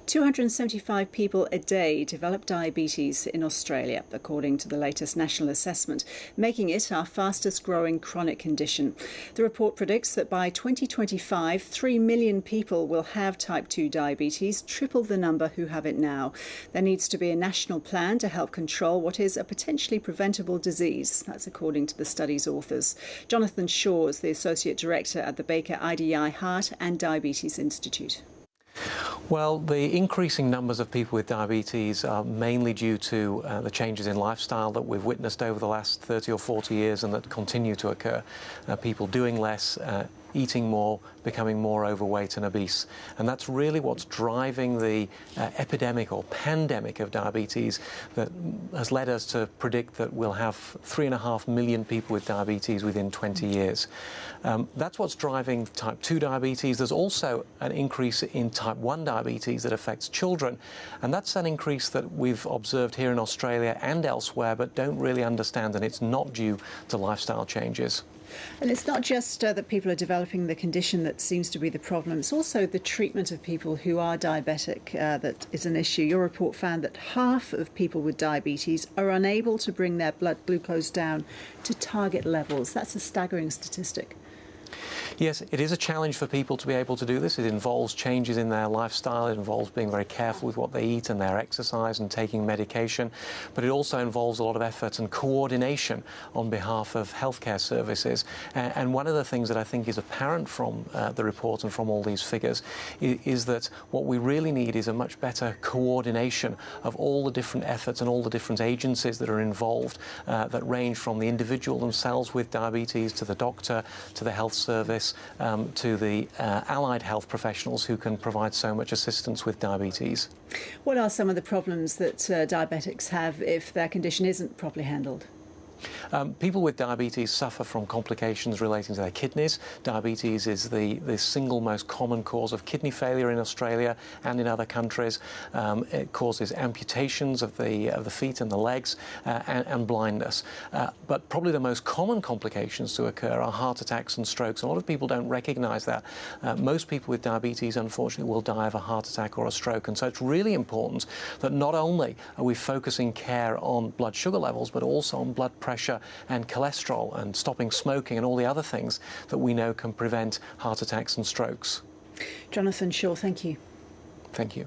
275 people a day develop diabetes in Australia, according to the latest national assessment, making it our fastest growing chronic condition. The report predicts that by 2025, 3 million people will have type 2 diabetes, triple the number who have it now. There needs to be a national plan to help control what is a potentially preventable disease. That's according to the study's authors. Jonathan Shaw is the Associate Director at the Baker IDI Heart and Diabetes Institute. Well, the increasing numbers of people with diabetes are mainly due to the changes in lifestyle that we've witnessed over the last 30 or 40 years and that continue to occur. People doing less, eating more, becoming more overweight and obese. And that's really what's driving the epidemic or pandemic of diabetes that has led us to predict that we'll have 3.5 million people with diabetes within 20 years. That's what's driving type 2 diabetes. There's also an increase in type 1 diabetes that affects children. And that's an increase that we've observed here in Australia and elsewhere, but don't really understand, and it's not due to lifestyle changes. And it's not just that people are developing the condition that seems to be the problem, it's also the treatment of people who are diabetic that is an issue. Your report found that half of people with diabetes are unable to bring their blood glucose down to target levels. That's a staggering statistic. Yes, it is a challenge for people to be able to do this. It involves changes in their lifestyle. It involves being very careful with what they eat and their exercise and taking medication. But it also involves a lot of effort and coordination on behalf of healthcare services. And one of the things that I think is apparent from the report and from all these figures is that what we really need is a much better coordination of all the different efforts and all the different agencies that are involved that range from the individual themselves with diabetes to the doctor, to the health service, to the allied health professionals who can provide so much assistance with diabetes. What are some of the problems that diabetics have if their condition isn't properly handled? People with diabetes suffer from complications relating to their kidneys. Diabetes is the single most common cause of kidney failure in Australia and in other countries. It causes amputations of the feet and the legs and blindness. But probably the most common complications to occur are heart attacks and strokes. A lot of people don't recognise that. Most people with diabetes, unfortunately, will die of a heart attack or a stroke. And so it's really important that not only are we focusing care on blood sugar levels, but also on blood pressure and cholesterol and stopping smoking and all the other things that we know can prevent heart attacks and strokes. Jonathan Shaw, thank you. Thank you.